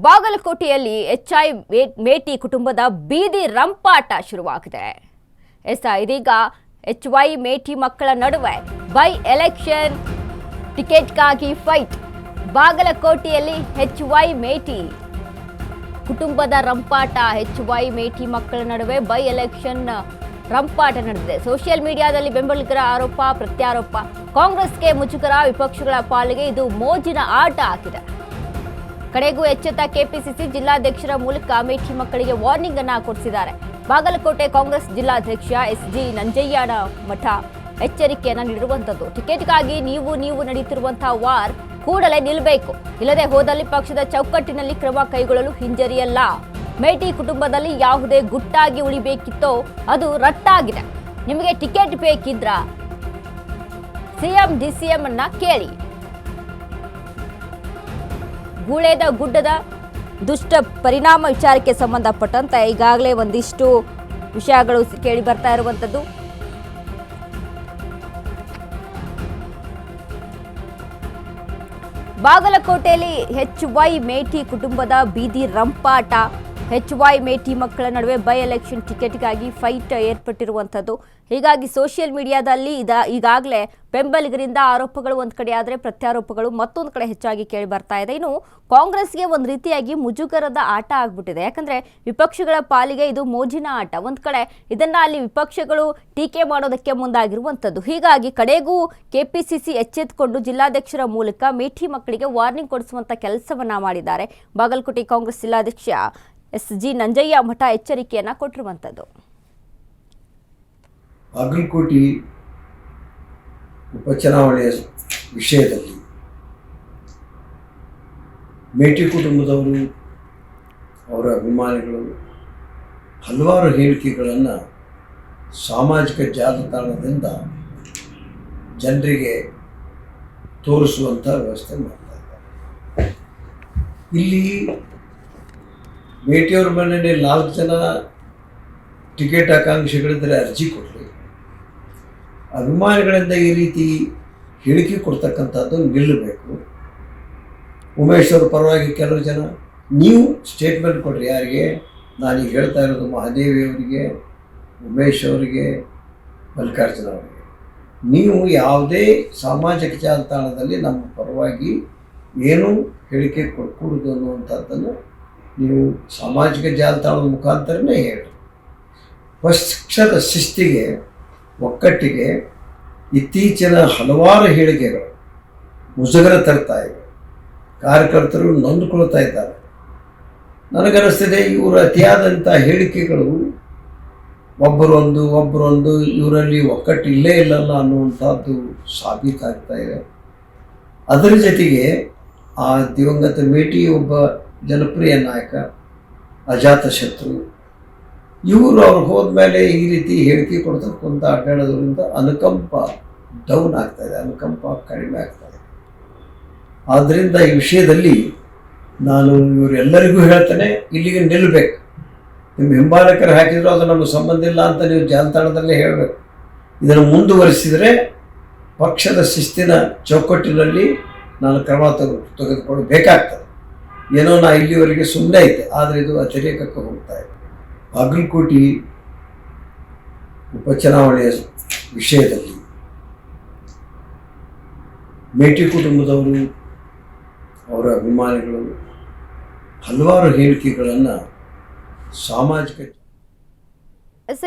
ಬಾಗಲಕೋಟೆಯಲ್ಲಿ ಎಚ್ಐ ಮೇಟಿ ಕುಟುಂಬದ ಬೀದಿ ರಂಪಾಟ ಶುರುವಾಗಿದೆ. ಇದೀಗ ಎಚ್ವೈ ಮೇಟಿ ಮಕ್ಕಳ ನಡುವೆ ಬೈ ಎಲೆಕ್ಷನ್ ಟಿಕೆಟ್ಗಾಗಿ ಫೈಟ್. ಬಾಗಲಕೋಟೆಯಲ್ಲಿ ಎಚ್ವೈ ಮೇಟಿ ಕುಟುಂಬದ ರಂಪಾಟ. ಎಚ್ವೈ ಮೇಟಿ ಮಕ್ಕಳ ನಡುವೆ ಬೈ ಎಲೆಕ್ಷನ್ ರಂಪಾಟ ನಡೆದಿದೆ. ಸೋಷಿಯಲ್ ಮೀಡಿಯಾದಲ್ಲಿ ಬೆಂಬಲಿಗರ ಆರೋಪ ಪ್ರತ್ಯಾರೋಪ. ಕಾಂಗ್ರೆಸ್ಗೆ ಮುಜುಗರ, ವಿಪಕ್ಷಗಳ ಪಾಲಿಗೆ ಇದು ಮೋಜಿನ ಆಟ ಆಗಿದೆ. ಕಡೆಗೂ ಎಚ್ಚೆತ್ತ ಕೆಪಿಸಿಸಿ ಜಿಲ್ಲಾಧ್ಯಕ್ಷರ ಮೂಲಕ ಮೇಟಿ ಮಕ್ಕಳಿಗೆ ವಾರ್ನಿಂಗ್ ಅನ್ನ ಕೊಡಿಸಿದ್ದಾರೆ. ಬಾಗಲಕೋಟೆ ಕಾಂಗ್ರೆಸ್ ಜಿಲ್ಲಾಧ್ಯಕ್ಷ ಎಸ್ಜಿ ನಂಜಯ್ಯನ ಮಠ ಎಚ್ಚರಿಕೆಯನ್ನ ನೀಡಿರುವಂತದ್ದು. ಟಿಕೆಟ್ಗಾಗಿ ನೀವು ನಡೆಯುತ್ತಿರುವಂತಹ ವಾರ್ ಕೂಡಲೇ ನಿಲ್ಲಬೇಕು, ಇಲ್ಲದೆ ಹೋದಲ್ಲಿ ಪಕ್ಷದ ಚೌಕಟ್ಟಿನಲ್ಲಿ ಕ್ರಮ ಕೈಗೊಳ್ಳಲು ಹಿಂಜರಿಯಲ್ಲ. ಮೇಟಿ ಕುಟುಂಬದಲ್ಲಿ ಯಾವುದೇ ಗುಟ್ಟಾಗಿ ಉಳಿಬೇಕಿತ್ತೋ ಅದು ರಟ್ಟಾಗಿದೆ. ನಿಮಗೆ ಟಿಕೆಟ್ ಬೇಕಿದ್ರ ಸಿಎಂ ಡಿಸಿಎಂ ಅನ್ನ ಕೇಳಿ. ಗೂಳೇದ ಗುಡ್ಡದ ದುಷ್ಟ ಪರಿಣಾಮ ವಿಚಾರಕ್ಕೆ ಸಂಬಂಧಪಟ್ಟಂತೆ ಈಗಾಗಲೇ ಒಂದಿಷ್ಟು ವಿಷಯಗಳು ಕೇಳಿ ಬರ್ತಾ ಇರುವಂತದ್ದು. ಬಾಗಲಕೋಟೆಯಲ್ಲಿ ಎಚ್ವೈ ಮೇಟಿ ಕುಟುಂಬದ ಬೀದಿ ರಂಪಾಟ. ಎಚ್ವೈ ಮೇಟಿ ಮಕ್ಕಳ ನಡುವೆ ಬೈ ಎಲೆಕ್ಷನ್ ಟಿಕೆಟ್ಗಾಗಿ ಫೈಟ್ ಏರ್ಪಟ್ಟಿರುವಂಥದ್ದು. ಹೀಗಾಗಿ ಸೋಷಿಯಲ್ ಮೀಡಿಯಾದಲ್ಲಿ ಈಗಾಗಲೇ ಬೆಂಬಲಿಗರಿಂದ ಆರೋಪಗಳು ಒಂದು ಕಡೆ ಆದರೆ ಪ್ರತ್ಯಾರೋಪಗಳು ಮತ್ತೊಂದು ಕಡೆ ಹೆಚ್ಚಾಗಿ ಕೇಳಿ ಬರ್ತಾ ಇದೆ. ಇನ್ನು ಕಾಂಗ್ರೆಸ್ಗೆ ಒಂದು ರೀತಿಯಾಗಿ ಮುಜುಗರದ ಆಟ ಆಗ್ಬಿಟ್ಟಿದೆ. ಯಾಕಂದ್ರೆ ವಿಪಕ್ಷಗಳ ಪಾಲಿಗೆ ಇದು ಮೋಜಿನ ಆಟ. ಒಂದು ಕಡೆ ಇದನ್ನ ಅಲ್ಲಿ ವಿಪಕ್ಷಗಳು ಟೀಕೆ ಮಾಡೋದಕ್ಕೆ ಮುಂದಾಗಿರುವಂಥದ್ದು. ಹೀಗಾಗಿ ಕಡೆಗೂ ಕೆಪಿಸಿಸಿ ಎಚ್ಚೆತ್ತುಕೊಂಡು ಜಿಲ್ಲಾಧ್ಯಕ್ಷರ ಮೂಲಕ ಮೇಟಿ ಮಕ್ಕಳಿಗೆ ವಾರ್ನಿಂಗ್ ಕೊಡಿಸುವಂತ ಕೆಲಸವನ್ನ ಮಾಡಿದ್ದಾರೆ. ಬಾಗಲಕೋಟೆ ಕಾಂಗ್ರೆಸ್ ಜಿಲ್ಲಾಧ್ಯಕ್ಷ ಎಸ್ಜಿ ನಂಜಯ್ಯ ಮಠ ಎಚ್ಚರಿಕೆಯನ್ನ ಕೊಟ್ಟಿರುವಂಥದ್ದು. ಬಾಗಲಕೋಟೆ ಉಪಚುನಾವಣೆಯ ವಿಷಯದಲ್ಲಿ ಮೇಟಿ ಕುಟುಂಬದವರು, ಅವರ ಅಭಿಮಾನಿಗಳು ಹಲವಾರು ಹೇಳಿಕೆಗಳನ್ನು ಸಾಮಾಜಿಕ ಜಾಲತಾಣದಿಂದ ಜನರಿಗೆ ತೋರಿಸುವಂಥ ವ್ಯವಸ್ಥೆ ಮಾಡ್ತಾ ಇದ್ದಾರೆ. ಇಲ್ಲಿ ಮೇಟಿಯವ್ರ ಮನೆಯಲ್ಲಿ 4 ಜನ ಟಿಕೆಟ್ ಆಕಾಂಕ್ಷಿಗಳಿದ್ದರೆ ಅರ್ಜಿ ಕೊಡಲಿ, ಅಭಿಮಾನಿಗಳಿಂದ ಈ ರೀತಿ ಹೇಳಿಕೆ ಕೊಡ್ತಕ್ಕಂಥದ್ದು ನಿಲ್ಲಬೇಕು. ಉಮೇಶ್ ಅವ್ರ ಪರವಾಗಿ ಕೆಲವು ಜನ ನೀವು ಸ್ಟೇಟ್ಮೆಂಟ್ ಕೊಡ್ರಿ. ಯಾರಿಗೆ ನಾನೀಗ ಹೇಳ್ತಾ ಇರೋದು? ಮಹಾದೇವಿ ಅವರಿಗೆ, ಉಮೇಶ್ ಅವರಿಗೆ, ಮಲ್ಲಿಕಾರ್ಜುನ ಅವರಿಗೆ. ನೀವು ಯಾವುದೇ ಸಾಮಾಜಿಕ ಜಾಲತಾಣದಲ್ಲಿ ನಮ್ಮ ಪರವಾಗಿ ಏನು ಹೇಳಿಕೆ ಕೊಡಕೂಡದು ಅನ್ನುವಂಥದ್ದನ್ನು ನೀವು ಸಾಮಾಜಿಕ ಜಾಲತಾಣದ ಮುಖಾಂತರನೇ ಹೇಳಿ. ಪಕ್ಷದ ಶಿಸ್ತಿಗೆ, ಒಕ್ಕಟ್ಟಿಗೆ ಇತ್ತೀಚಿನ ಹಲವಾರು ಹೇಳಿಕೆಗಳು ಮುಜುಗರ ತರ್ತಾ ಇವೆ. ಕಾರ್ಯಕರ್ತರು ನೊಂದುಕೊಳ್ತಾ ಇದ್ದಾರೆ. ನನಗನ್ನಿಸ್ತಿದೆ ಇವರು ಅತಿಯಾದಂಥ ಹೇಳಿಕೆಗಳು ಒಬ್ಬರೊಂದು ಇವರಲ್ಲಿ ಒಕ್ಕಟ್ಟು ಇಲ್ಲೇ ಇಲ್ಲಲ್ಲ ಅನ್ನುವಂಥದ್ದು ಸಾಬೀತಾಗ್ತಾ ಇದೆ. ಅದರ ಜೊತೆಗೆ ಆ ದಿವಂಗತ ಮೇಟಿ ಒಬ್ಬ ಜನಪ್ರಿಯ ನಾಯಕ, ಅಜಾತ ಶತ್ರು. ಇವರು ಅವ್ರು ಹೋದ್ಮೇಲೆ ಈ ರೀತಿ ಹೇಳಿಕೆ ಕೊಡ್ತಕ್ಕಂಥ ಅಡ್ಡಾಡೋದ್ರಿಂದ ಅನುಕಂಪ ಡೌನ್ ಆಗ್ತಾ ಇದೆ, ಅನುಕಂಪ ಕಡಿಮೆ ಆಗ್ತಾ ಇದೆ. ಆದ್ದರಿಂದ ಈ ವಿಷಯದಲ್ಲಿ ನಾನು ಇವರೆಲ್ಲರಿಗೂ ಹೇಳ್ತೇನೆ, ಇಲ್ಲಿಗೆ ನಿಲ್ಲಬೇಕು. ನಿಮ್ಮ ಹಿಂಬಾಲಕರು ಹಾಕಿದ್ರು ಅದು ನಮಗೆ ಸಂಬಂಧ ಇಲ್ಲ ಅಂತ ನೀವು ಜಾಲತಾಣದಲ್ಲೇ ಹೇಳಬೇಕು. ಇದನ್ನು ಮುಂದುವರಿಸಿದರೆ ಪಕ್ಷದ ಶಿಸ್ತಿನ ಚೌಕಟ್ಟಿನಲ್ಲಿ ನಾನು ಕ್ರಮ ತೆಗೆದುಕೊಳ್ಳಬೇಕಾಗ್ತದೆ. ಏನೋ ನಾ ಇಲ್ಲಿವರೆಗೆ ಸುಮ್ಮನೆ ಐತೆ, ಆದರೆ ಇದು ಅತಿರೇಕಕ್ಕೆ ಹೋಗ್ತಾ ಇದೆ. ಬಾಗಲಕೋಟೆ ಉಪಚುನಾವಣೆಯ ವಿಷಯದಲ್ಲಿ ಮೇಟಿ ಕುಟುಂಬದವರು, ಅವರ ಅಭಿಮಾನಿಗಳು ಹಲವಾರು ಹೇಳಿಕೆಗಳನ್ನು ಸಾಮಾಜಿಕ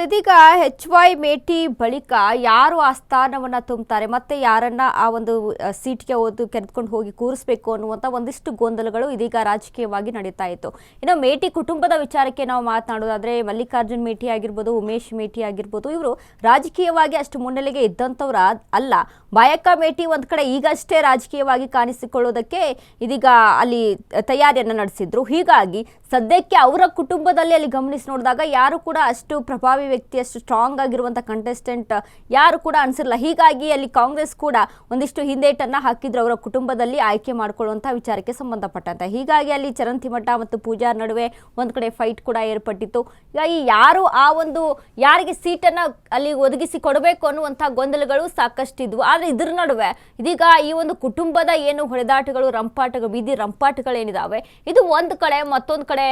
ಇದೀಗ ಎಚ್ವೈ ಮೇಟಿ ಬಳಿಕ ಯಾರು ಆ ಸ್ಥಾನವನ್ನು ತುಂಬುತ್ತಾರೆ, ಮತ್ತೆ ಯಾರನ್ನ ಆ ಒಂದು ಸೀಟ್ಗೆ ಕರೆದುಕೊಂಡು ಹೋಗಿ ಕೂರಿಸಬೇಕು ಅನ್ನುವಂಥ ಒಂದಿಷ್ಟು ಗೊಂದಲಗಳು ಇದೀಗ ರಾಜಕೀಯವಾಗಿ ನಡೀತಾ ಇತ್ತು. ಇನ್ನು ಮೇಟಿ ಕುಟುಂಬದ ವಿಚಾರಕ್ಕೆ ನಾವು ಮಾತನಾಡೋದಾದ್ರೆ ಮಲ್ಲಿಕಾರ್ಜುನ್ ಮೇಟಿ ಆಗಿರ್ಬೋದು, ಉಮೇಶ್ ಮೇಟಿ ಆಗಿರ್ಬೋದು, ಇವರು ರಾಜಕೀಯವಾಗಿ ಅಷ್ಟು ಮುನ್ನೆಲೆಗೆ ಇದ್ದಂಥವ್ರು ಅಲ್ಲ. ಬಾಯಕ್ಕ ಮೇಟಿ ಒಂದು ಕಡೆ ಈಗಷ್ಟೇ ರಾಜಕೀಯವಾಗಿ ಕಾಣಿಸಿಕೊಳ್ಳೋದಕ್ಕೆ ಇದೀಗ ಅಲ್ಲಿ ತಯಾರಿಯನ್ನು ನಡೆಸಿದ್ರು. ಹೀಗಾಗಿ ಸದ್ಯಕ್ಕೆ ಅವರ ಕುಟುಂಬದಲ್ಲಿ ಅಲ್ಲಿ ಗಮನಿಸಿ ನೋಡಿದಾಗ ಯಾರು ಕೂಡ ಅಷ್ಟು ಪ್ರಭಾವಿ ಪ್ರಭಾವಿ ವ್ಯಕ್ತಿ, ಅಷ್ಟು ಸ್ಟ್ರಾಂಗ್ ಆಗಿರುವಂಥ ಕಂಟೆಸ್ಟೆಂಟ್ ಯಾರು ಕೂಡ ಅನಿಸಿರಲ್ಲ. ಹೀಗಾಗಿ ಅಲ್ಲಿ ಕಾಂಗ್ರೆಸ್ ಕೂಡ ಒಂದಿಷ್ಟು ಹಿಂದೇಟನ್ನು ಹಾಕಿದ್ರು ಅವರ ಕುಟುಂಬದಲ್ಲಿ ಆಯ್ಕೆ ಮಾಡಿಕೊಳ್ಳುವಂಥ ವಿಚಾರಕ್ಕೆ ಸಂಬಂಧಪಟ್ಟಂತೆ. ಹೀಗಾಗಿ ಅಲ್ಲಿ ಚರಂತಿಮಠ ಮತ್ತು ಪೂಜಾರ್ ನಡುವೆ ಒಂದು ಕಡೆ ಫೈಟ್ ಕೂಡ ಏರ್ಪಟ್ಟಿತ್ತು. ಹೀಗಾಗಿ ಯಾರು ಯಾರಿಗೆ ಸೀಟನ್ನು ಅಲ್ಲಿ ಒದಗಿಸಿ ಕೊಡಬೇಕು ಅನ್ನುವಂಥ ಗೊಂದಲಗಳು ಸಾಕಷ್ಟಿದ್ವು. ಆದರೆ ಇದರ ನಡುವೆ ಇದೀಗ ಈ ಒಂದು ಕುಟುಂಬದ ಏನು ಹೊಡೆದಾಟಗಳು, ರಂಪಾಟಗಳು, ಬೀದಿ ರಂಪಾಟಗಳೇನಿದ್ದಾವೆ, ಇದು ಒಂದು ಕಡೆ. ಮತ್ತೊಂದು ಕಡೆ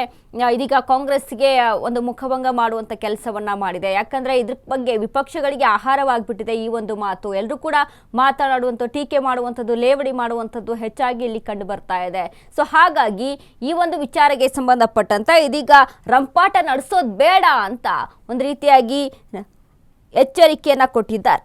ಇದೀಗ ಕಾಂಗ್ರೆಸ್ಗೆ ಒಂದು ಮುಖಭಂಗ ಮಾಡುವಂಥ ಕೆಲಸವನ್ನ ಮಾಡಿದೆ. ಯಾಕಂದ್ರೆ ಇದ್ರ ಬಗ್ಗೆ ವಿಪಕ್ಷಗಳಿಗೆ ಆಹಾರವಾಗಿಬಿಟ್ಟಿದೆ ಈ ಒಂದು ಮಾತು. ಎಲ್ಲರೂ ಕೂಡ ಮಾತನಾಡುವಂಥ, ಟೀಕೆ ಮಾಡುವಂಥದ್ದು, ಲೇವಡಿ ಮಾಡುವಂಥದ್ದು ಹೆಚ್ಚಾಗಿ ಇಲ್ಲಿ ಕಂಡು ಬರ್ತಾ ಇದೆ. ಸೊ ಹಾಗಾಗಿ ಈ ಒಂದು ವಿಚಾರಕ್ಕೆ ಸಂಬಂಧಪಟ್ಟಂತೆ ಇದೀಗ ರಂಪಾಟ ನಡೆಸೋದು ಬೇಡ ಅಂತ ಒಂದು ರೀತಿಯಾಗಿ ಎಚ್ಚರಿಕೆಯನ್ನ ಕೊಟ್ಟಿದ್ದಾರೆ.